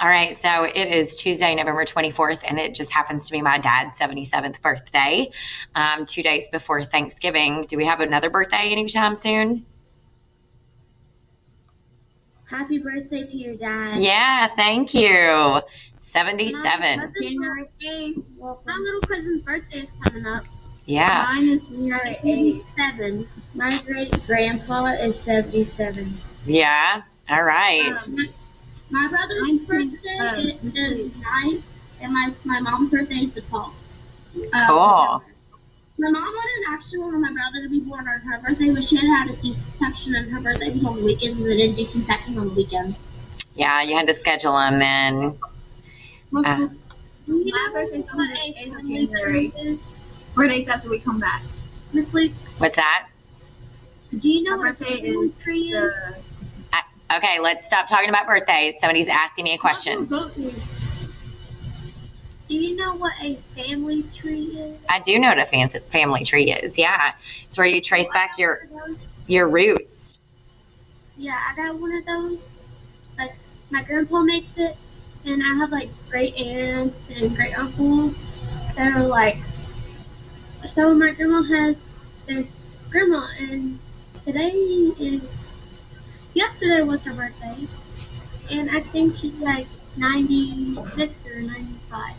All right, so it is Tuesday, November 24th, and it just happens to be my dad's 77th birthday, 2 days before Thanksgiving. Do we have another birthday anytime soon? Happy birthday to your dad. Yeah, thank you. 77. January 8th. My little cousin's birthday is coming up. Yeah. Mine is January 8th. 7. My great-grandpa is 77. Yeah, all right. My brother's birthday is 9, and my mom's birthday is the 12th. Cool. My mom wanted actually wanted my brother to be born on her birthday, but she had a C-section, and her birthday was on the weekends, and they didn't do C-sections on the weekends. Yeah, you had to schedule them then. My birthday's on the 8th of January. Or 8th after we come back. Miss Lee, What's that? do you know what birthday is? Tree is? Okay, let's stop talking about birthdays. Somebody's asking me a question. Do you know what a family tree is? I do know what a family tree is. Yeah, it's where you trace back your roots. Yeah, I got one of those. Like, my grandpa makes it, and I have, like, great aunts and great uncles that are, like, so my grandma has this grandma, and yesterday was her birthday, and I think she's, like, 96 or 95.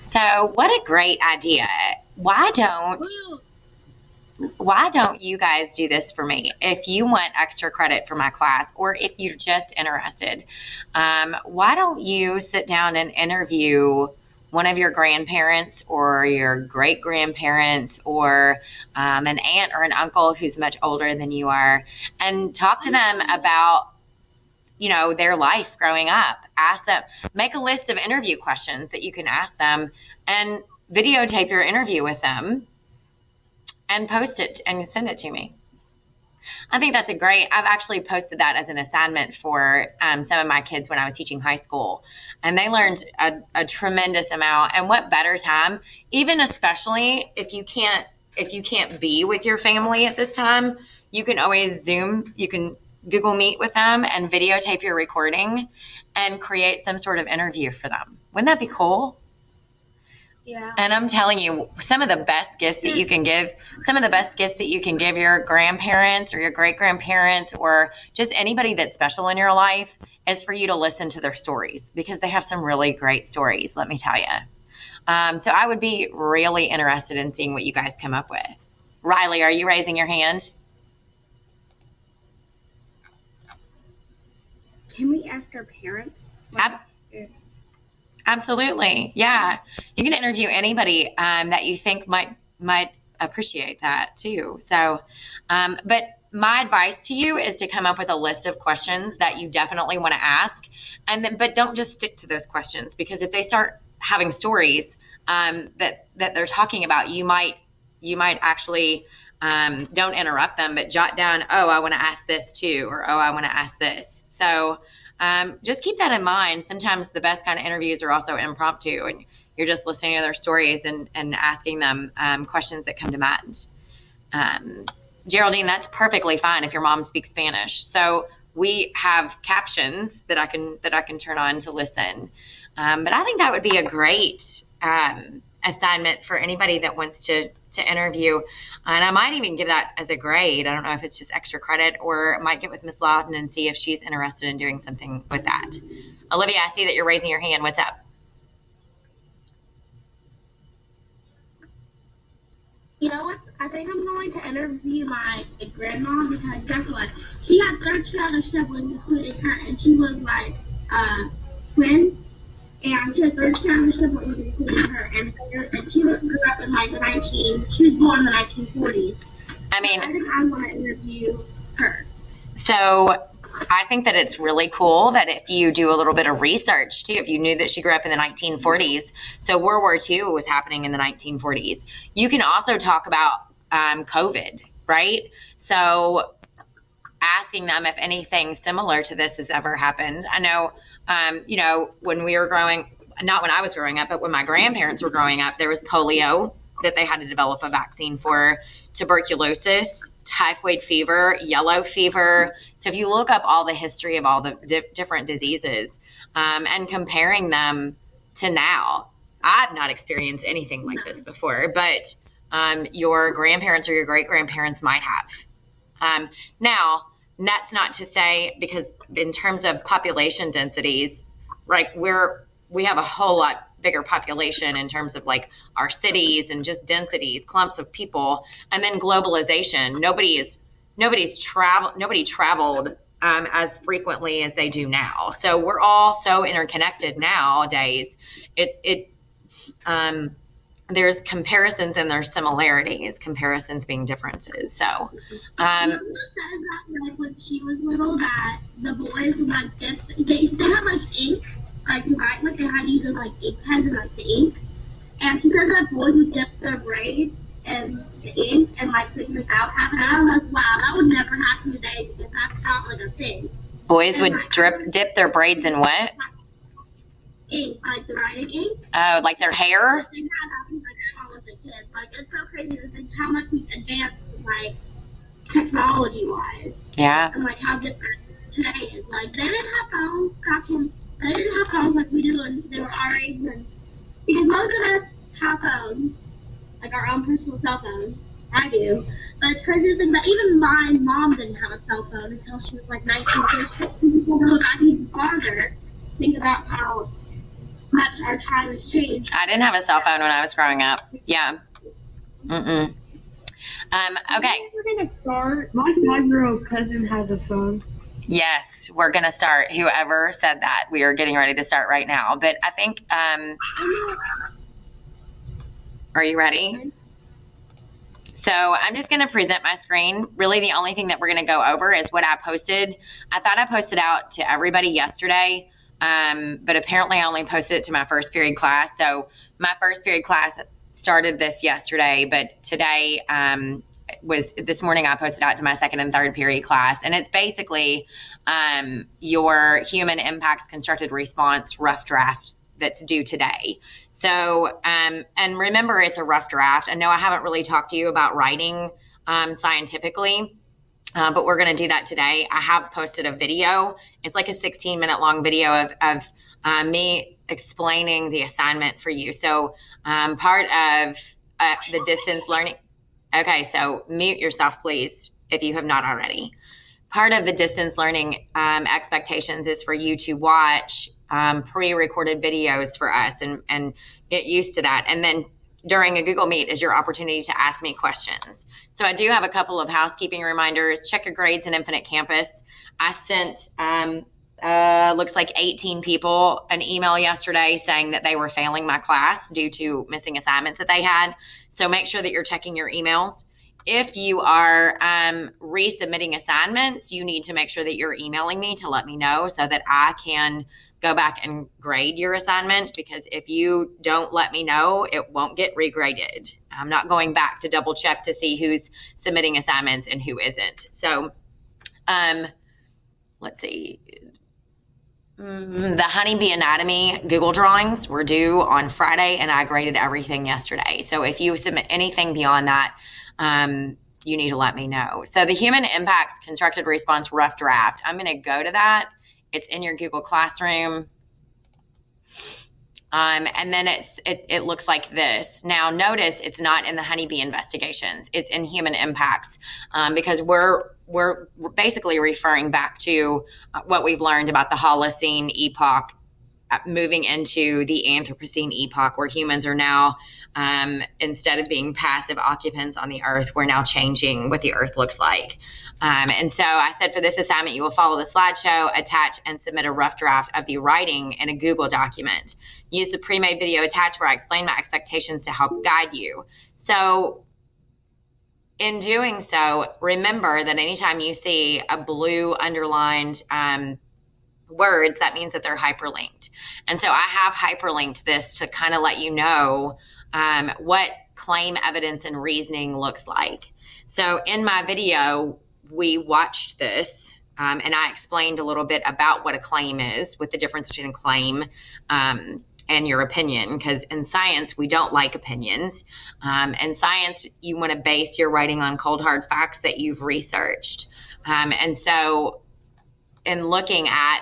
So what a great idea. Why don't you guys do this for me? If you want extra credit for my class, or if you're just interested, why don't you sit down and interview one of your grandparents or your great grandparents or an aunt or an uncle who's much older than you are, and talk to them about their life growing up. Ask them, make a list of interview questions that you can ask them, and videotape your interview with them and post it and send it to me. I think that's I've actually posted that as an assignment for some of my kids when I was teaching high school, and they learned a tremendous amount. And what better time, even especially if you can't be with your family at this time, you can always Zoom, you can Google Meet with them and videotape your recording and create some sort of interview for them. Wouldn't that be cool? Yeah. And I'm telling you, some of the best gifts that you can give your grandparents or your great-grandparents or just anybody that's special in your life is for you to listen to their stories, because they have some really great stories, let me tell you. So I would be really interested in seeing what you guys come up with. Riley, are you raising your hand? Can we ask our parents? Absolutely. Yeah. You can interview anybody that you think might appreciate that too. So, but my advice to you is to come up with a list of questions that you definitely want to ask, but don't just stick to those questions, because if they start having stories that they're talking about, you might actually don't interrupt them, but jot down, oh, I want to ask this too, or oh, I want to ask this. So just keep that in mind. Sometimes the best kind of interviews are also impromptu, and you're just listening to their stories and asking them questions that come to mind. Geraldine, that's perfectly fine if your mom speaks Spanish. So we have captions that I can turn on to listen. But I think that would be a great assignment for anybody that wants to interview. And I might even give that as a grade. I don't know if it's just extra credit, or I might get with Miss Loudon and see if she's interested in doing something with that. Olivia, I see that you're raising your hand. What's up? You know what? I think I'm going to interview my grandma, because guess what? She had 13 other siblings, including her, and she was like twin. And she had 13 other siblings, including her, and she grew up in like she was born in the 1940s. I mean, I think I want to interview her. So I think that it's really cool that if you do a little bit of research too, if you knew that she grew up in the 1940s, so World War II was happening in the 1940s, you can also talk about COVID, right? So asking them if anything similar to this has ever happened. I know, when we were not when I was growing up, but when my grandparents were growing up, there was polio that they had to develop a vaccine for, tuberculosis, typhoid fever, yellow fever. So if you look up all the history of all the different diseases, and comparing them to now. I've not experienced anything like this before, but your grandparents or your great-grandparents might have. Now, that's not to say, because in terms of population densities, like we have a whole lot bigger population in terms of like our cities and just densities, clumps of people, and then globalization. Nobody traveled as frequently as they do now. So we're all so interconnected nowadays. There's comparisons and there's similarities, comparisons being differences. So, Mama says that like when she was little, that the boys would like dip. They had like ink, like to write, like they had to use like ink pens and like the ink. And she said that boys would dip their braids in the ink and like things like that would happen. And I was like, wow, that would never happen today because that's not like a thing. Boys would dip their braids in what? Ink, like the writing ink. Oh, like their hair? Like, like when I was a kid. Like, it's so crazy to think how much we advanced, like, technology-wise. Yeah. And, like, how different today is. Like, they didn't have phones back when, they didn't have phones like we do when they were our age. And, because most of us have phones, like our own personal cell phones. I do. But it's crazy to think that even my mom didn't have a cell phone until she was, like, 19. So people go back even farther. Think about how much our time has changed. I didn't have a cell phone when I was growing up. Yeah. Okay. We're gonna start. My 5-year-old cousin has a phone. Yes, we're going to start. Whoever said that, we are getting ready to start right now. But I think, are you ready? So I'm just going to present my screen. Really, the only thing that we're going to go over is what I posted. I thought I posted out to everybody yesterday. But apparently I only posted it to my first period class. So my first period class started this yesterday, but today this morning I posted out to my second and third period class. And it's basically your human impacts constructed response rough draft that's due today. So, and remember, it's a rough draft. I know I haven't really talked to you about writing scientifically. But we're going to do that today. I have posted a video. It's like a 16-minute long video of me explaining the assignment for you. So part of the distance learning. Okay, so mute yourself, please, if you have not already. Part of the distance learning expectations is for you to watch pre-recorded videos for us and get used to that. And then during a Google Meet is your opportunity to ask me questions. So I do have a couple of housekeeping reminders. Check your grades in Infinite Campus. I sent, looks like 18 people an email yesterday saying that they were failing my class due to missing assignments that they had. So make sure that you're checking your emails. If you are resubmitting assignments, you need to make sure that you're emailing me to let me know so that I can go back and grade your assignment, because if you don't let me know, it won't get regraded. I'm not going back to double check to see who's submitting assignments and who isn't. So let's see. The honeybee anatomy Google drawings were due on Friday, and I graded everything yesterday. So if you submit anything beyond that, you need to let me know. So the human impacts constructed response rough draft, I'm going to go to that. It's in your Google Classroom. And then it looks like this. Now notice it's not in the honeybee investigations. It's in human impacts because we're basically referring back to what we've learned about the Holocene epoch moving into the Anthropocene epoch, where humans are now, instead of being passive occupants on the earth, we're now changing what the earth looks like. And so I said for this assignment, you will follow the slideshow, attach and submit a rough draft of the writing in a Google document. Use the pre-made video attached where I explain my expectations to help guide you. So in doing so, remember that anytime you see a blue underlined words, that means that they're hyperlinked. And so I have hyperlinked this to kind of let you know what claim evidence and reasoning looks like. So in my video, we watched this and I explained a little bit about what a claim is, with the difference between a claim and your opinion, because in science, we don't like opinions. In science, you want to base your writing on cold, hard facts that you've researched. And so in looking at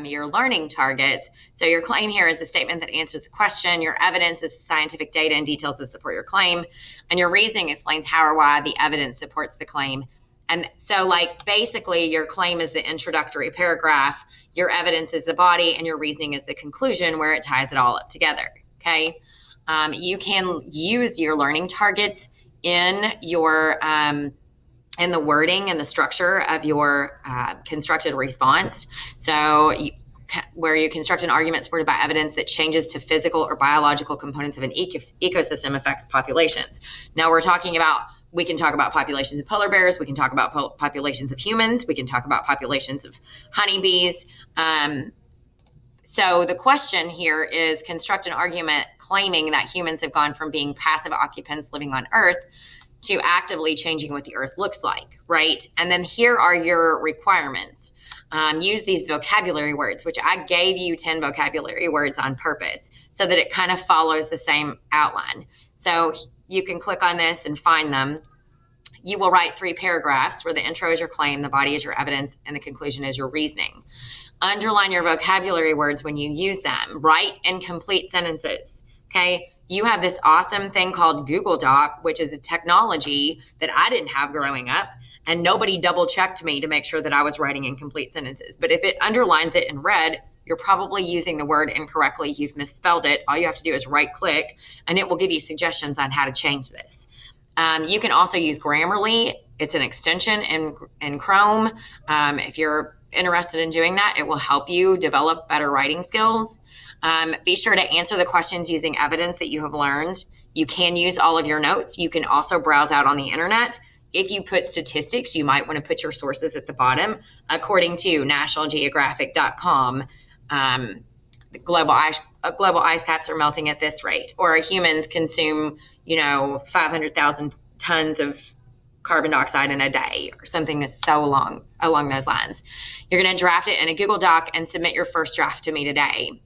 your learning targets. So your claim here is the statement that answers the question. Your evidence is the scientific data and details that support your claim. And your reasoning explains how or why the evidence supports the claim. And so like basically your claim is the introductory paragraph, your evidence is the body, and your reasoning is the conclusion where it ties it all up together. Okay. You can use your learning targets in your in the wording and the structure of your constructed response. So where you construct an argument supported by evidence that changes to physical or biological components of an ecosystem affects populations. Now we can talk about populations of polar bears. We can talk about populations of humans. We can talk about populations of honeybees. So the question here is construct an argument claiming that humans have gone from being passive occupants living on Earth to actively changing what the Earth looks like, right? And then here are your requirements. Use these vocabulary words, which I gave you 10 vocabulary words on purpose so that it kind of follows the same outline. So you can click on this and find them. You will write 3 paragraphs where the intro is your claim, the body is your evidence, and the conclusion is your reasoning. Underline your vocabulary words when you use them. Write incomplete sentences, okay? You have this awesome thing called Google Doc, which is a technology that I didn't have growing up, and nobody double checked me to make sure that I was writing incomplete sentences. But if it underlines it in red, you're probably using the word incorrectly. You've misspelled it. All you have to do is right click, and it will give you suggestions on how to change this. You can also use Grammarly. It's an extension in Chrome. If you're interested in doing that, it will help you develop better writing skills. Be sure to answer the questions using evidence that you have learned. You can use all of your notes. You can also browse out on the internet. If you put statistics, you might want to put your sources at the bottom. According to nationalgeographic.com, global ice caps are melting at this rate, or humans consume 500,000 tons of carbon dioxide in a day, or something that's so along those lines. You're going to draft it in a Google Doc and submit your first draft to me today.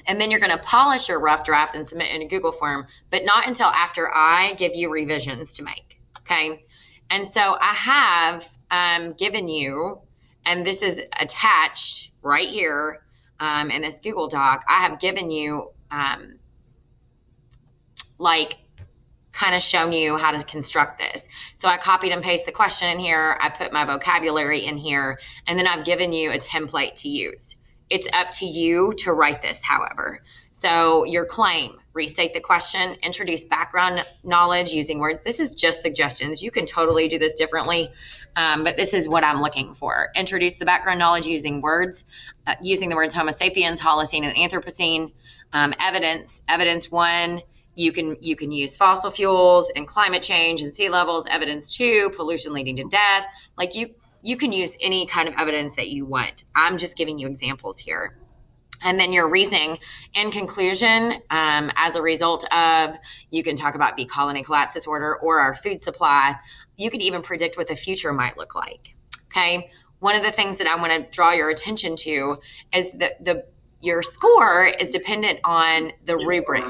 And then you're going to polish your rough draft and submit in a Google form, but not until after I give you revisions to make. Okay. And so I have given you, and this is attached right here in this Google Doc, I have given you kind of shown you how to construct this. So I copied and pasted the question in here. I put my vocabulary in here, and then I've given you a template to use. It's up to you to write this, however. So your claim, restate the question, introduce background knowledge using words. This is just suggestions. You can totally do this differently, but this is what I'm looking for. Introduce the background knowledge using words, using the words Homo sapiens, Holocene, and Anthropocene. Evidence 1, you can use fossil fuels and climate change and sea levels. Evidence 2, pollution leading to death. Like you can use any kind of evidence that you want. I'm just giving you examples here. And then your reasoning in conclusion, as a result of, you can talk about bee colony collapse disorder or our food supply. You can even predict what the future might look like. Okay. One of the things that I want to draw your attention to is that your score is dependent on the rubric.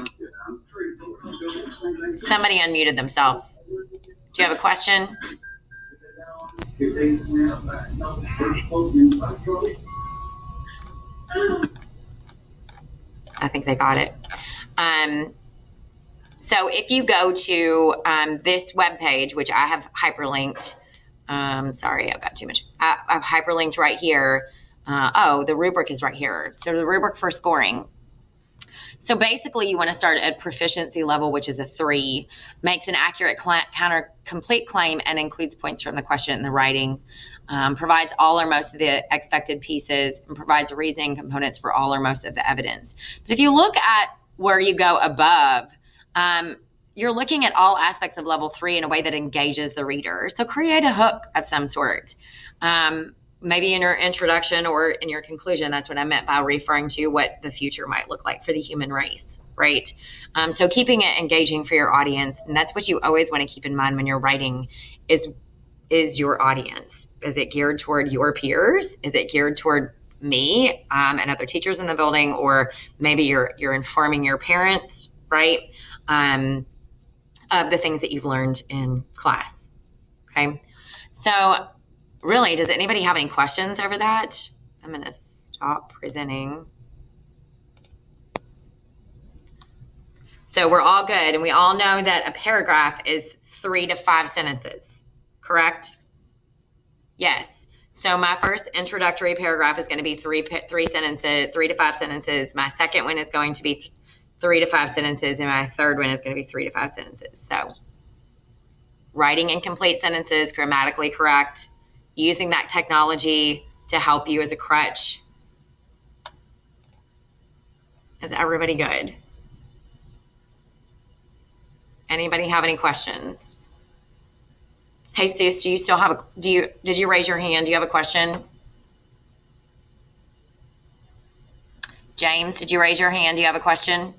Somebody unmuted themselves. Do you have a question? I think they got it. So if you go to this webpage, which I have hyperlinked, sorry, I've got too much. I've hyperlinked right here. The rubric is right here. So the rubric for scoring. So basically you want to start at proficiency level, which is a 3, makes an accurate complete claim and includes points from the question and the writing, provides all or most of the expected pieces, and provides reasoning components for all or most of the evidence. But if you look at where you go above, you're looking at all aspects of level 3 in a way that engages the reader. So create a hook of some sort. Maybe in your introduction or in your conclusion, that's what I meant by referring to what the future might look like for the human race, right? So keeping it engaging for your audience, and that's what you always want to keep in mind when you're writing is your audience. Is it geared toward your peers? Is it geared toward me and other teachers in the building? Or maybe you're informing your parents, right, of the things that you've learned in class, okay? So really, does anybody have any questions over that? I'm going to Stop presenting. So we're all good, and we all know that a paragraph is 3 to 5 sentences, correct? Yes. So my first introductory paragraph is going to be three sentences, 3 to 5 sentences. My second one is going to be 3 to 5 sentences, and my third one is going to be 3 to 5 sentences. So writing incomplete sentences, grammatically correct, using that technology to help you as a crutch. Is everybody good? Anybody have any questions? Hey, Seuss, do you still have did you raise your hand? Do you have a question? James, did you raise your hand? Do you have a question?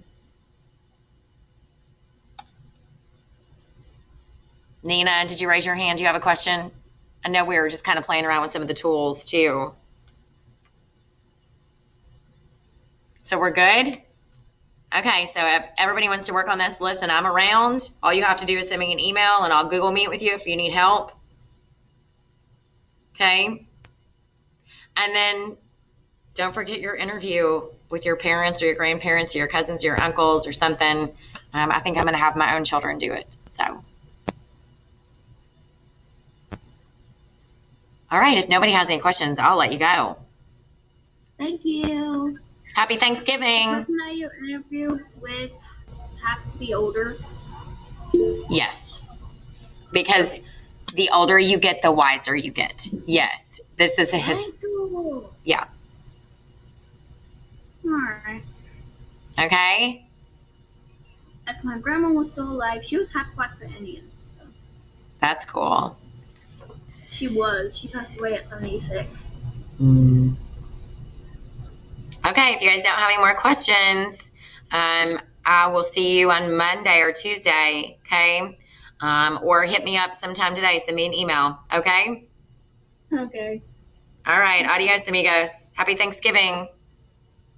Nina, did you raise your hand? Do you have a question? I know we were just kind of playing around with some of the tools too. So we're good? Okay, so if everybody wants to work on this, listen, I'm around. All you have to do is send me an email and I'll Google Meet with you if you need help. Okay? And then don't forget your interview with your parents or your grandparents or your cousins or your uncles or something. I think I'm going to have my own children do it. So. All right, if nobody has any questions, I'll let you go. Thank you. Happy Thanksgiving. The person that you interview with have to be older. Yes. Because the older you get, the wiser you get. Yes. This is a Cool. Yeah. All right. Okay? As my grandma was still alive, she was half black for Indian. So. That's cool. She was. She passed away at 76. Okay, if you guys don't have any more questions, I will see you on Monday or Tuesday, okay? Or hit me up sometime today. Send me an email, okay? Okay. All right, adios, amigos. Happy Thanksgiving.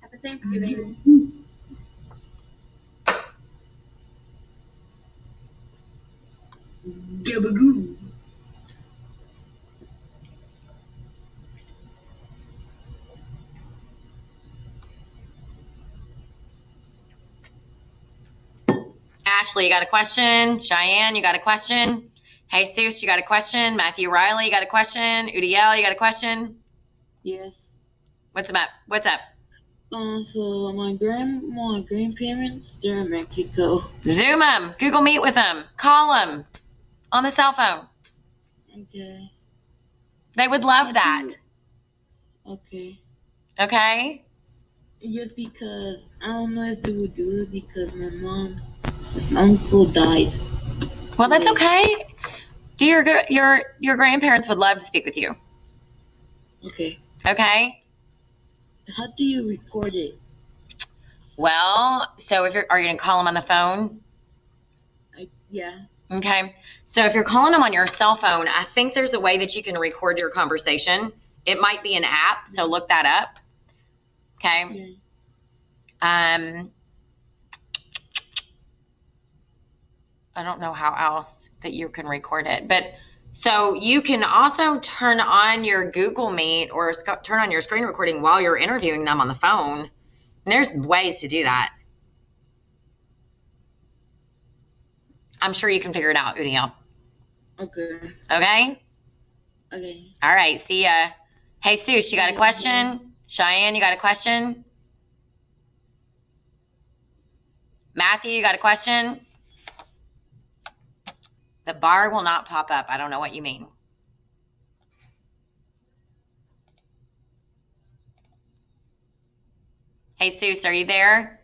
Happy Thanksgiving. Gabagoo. Ashley, you got a question? Cheyenne, you got a question? Hey, Jesus, you got a question? Matthew Riley, you got a question? Udiel, you got a question? Yes. What's up? What's up? So my grandparents, they're in Mexico. Zoom them. Google Meet with them. Call them on the cell phone. Okay. They would love that. Okay. Okay? Just because I don't know if they would do it because my uncle died. Well, that's okay. Your grandparents would love to speak with you. Okay. Okay? How do you record it? Well, so are you going to call them on the phone? Yeah. Okay. So if you're calling them on your cell phone, I think there's a way that you can record your conversation. It might be an app, so look that up. Okay. I don't know how else that you can record it, but so you can also turn on your Google Meet or turn on your screen recording while you're interviewing them on the phone. And there's ways to do that. I'm sure you can figure it out, Udiel. Okay. Okay? Okay. All right. See ya. Hey, Seuss, you got a question? Cheyenne, you got a question? Matthew, you got a question? The bar will not pop up. I don't know what you mean. Hey, Seuss, are you there?